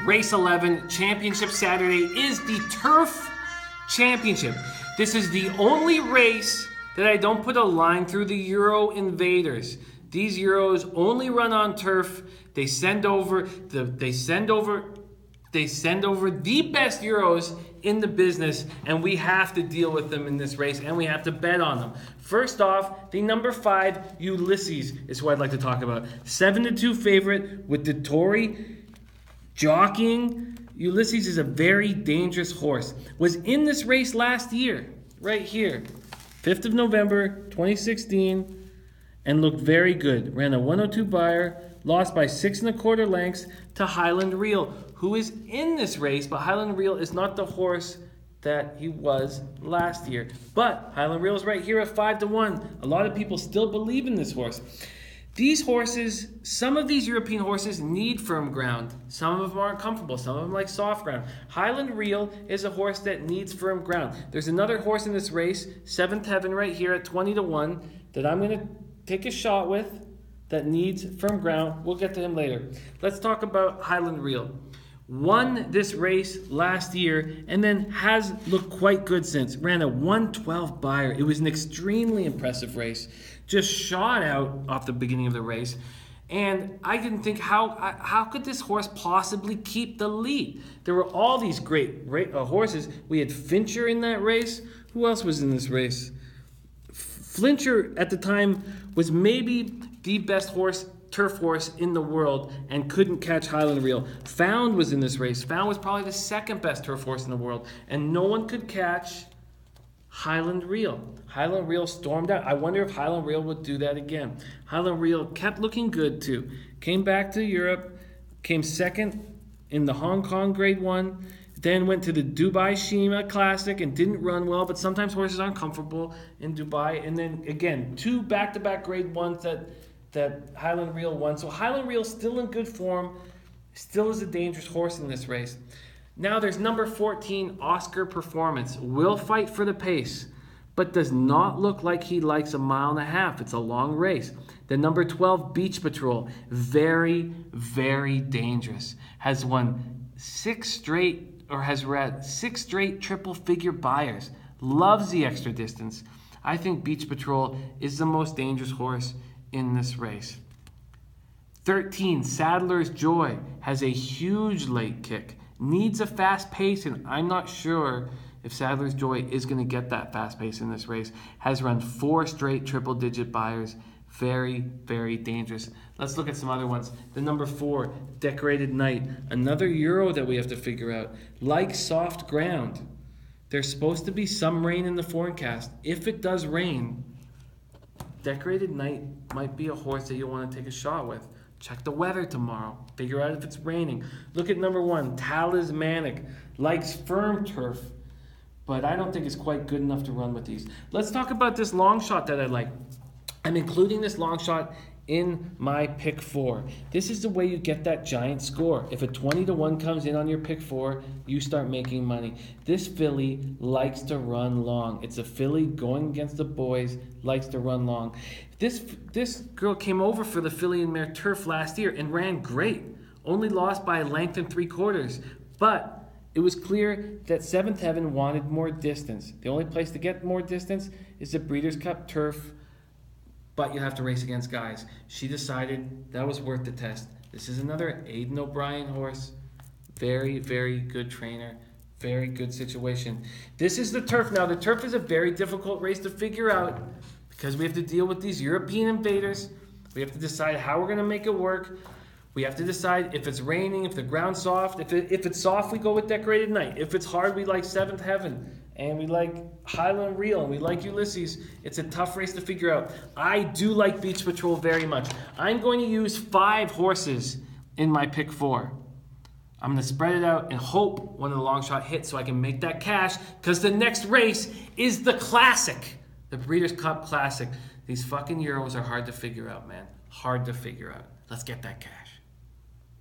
Race 11 Championship Saturday is the Turf Championship. This is the only race that I don't put a line through the Euro Invaders. These Euros only run on turf. They send over the best Euros in the business, and we have to deal with them in this race, and we have to bet on them. First off, the number 5 Ulysses is who I'd like to talk about. 7-2 favorite with Dettori jockeying. Ulysses is a very dangerous horse. Was in this race last year, right here, 5th of November, 2016, and looked very good. Ran a 102 Beyer, lost by 6 1/4 lengths to Highland Reel, who is in this race, but Highland Reel is not the horse that he was last year. But Highland Reel is right here at 5-1. A lot of people still believe in this horse. These horses, some of these European horses need firm ground. Some of them aren't comfortable. Some of them like soft ground. Highland Reel is a horse that needs firm ground. There's another horse in this race, 7th Heaven right here at 20-1, that I'm going to take a shot with that needs firm ground. We'll get to him later. Let's talk about Highland Reel. Won this race last year and then has looked quite good since. Ran a 112 Beyer. It was an extremely impressive race. Just shot out off the beginning of the race. And I didn't think, how could this horse possibly keep the lead? There were all these great horses. We had Fincher in that race. Who else was in this race? Flincher at the time was maybe the best turf horse in the world and couldn't catch Highland Reel. Found was in this race. Found was probably the 2nd best turf horse in the world, and no one could catch Highland Reel. Highland Reel stormed out. I wonder if Highland Reel would do that again. Highland Reel kept looking good too. Came back to Europe, came 2nd in the Hong Kong Grade 1, then went to the Dubai Shima Classic and didn't run well, but sometimes horses aren't comfortable in Dubai. And then again, 2 back-to-back Grade 1s that Highland Reel won. So Highland Reel still in good form, still is a dangerous horse in this race. Now there's number 14, Oscar Performance. Will fight for the pace, but does not look like he likes a 1.5 miles. It's a long race. The number 12, Beach Patrol. Very, very dangerous. Has won 6 straight, or has read 6 straight triple-figure Beyers. Loves the extra distance. I think Beach Patrol is the most dangerous horse in this race. 13, Saddler's Joy. Has a huge late kick. Needs a fast pace, and I'm not sure if Saddler's Joy is going to get that fast pace in this race. Has run 4 straight triple-digit Beyers. Very, very dangerous. Let's look at some other ones. The number 4, Decorated Knight. Another Euro that we have to figure out. Like soft ground. There's supposed to be some rain in the forecast. If it does rain, Decorated Knight might be a horse that you'll want to take a shot with. Check the weather tomorrow. Figure out if it's raining. Look at number 1, Talismanic. Likes firm turf, but I don't think it's quite good enough to run with these. Let's talk about this long shot that I like. I'm including this long shot in my pick 4. This is the way you get that giant score. If a 20-1 comes in on your pick 4, you start making money. This filly likes to run long. It's a filly going against the boys, likes to run long. This girl came over for the Filly and Mare Turf last year and ran great. Only lost by a length and 3/4. But it was clear that 7th Heaven wanted more distance. The only place to get more distance is the Breeders' Cup Turf, but you have to race against guys. She decided that was worth the test. This is another Aidan O'Brien horse. Very, very good trainer. Very good situation. This is the turf. Now, the turf is a very difficult race to figure out because we have to deal with these European invaders. We have to decide how we're going to make it work. We have to decide if it's raining, if the ground's soft. If it's soft, we go with Decorated Knight. If it's hard, we like 7th Heaven. And we like Highland Reel, and we like Ulysses. It's a tough race to figure out. I do like Beach Patrol very much. I'm going to use 5 horses in my pick 4. I'm going to spread it out and hope one of the long shot hits so I can make that cash, because the next race is the Classic, the Breeders' Cup Classic. These fucking Euros are hard to figure out, man. Hard to figure out. Let's get that cash.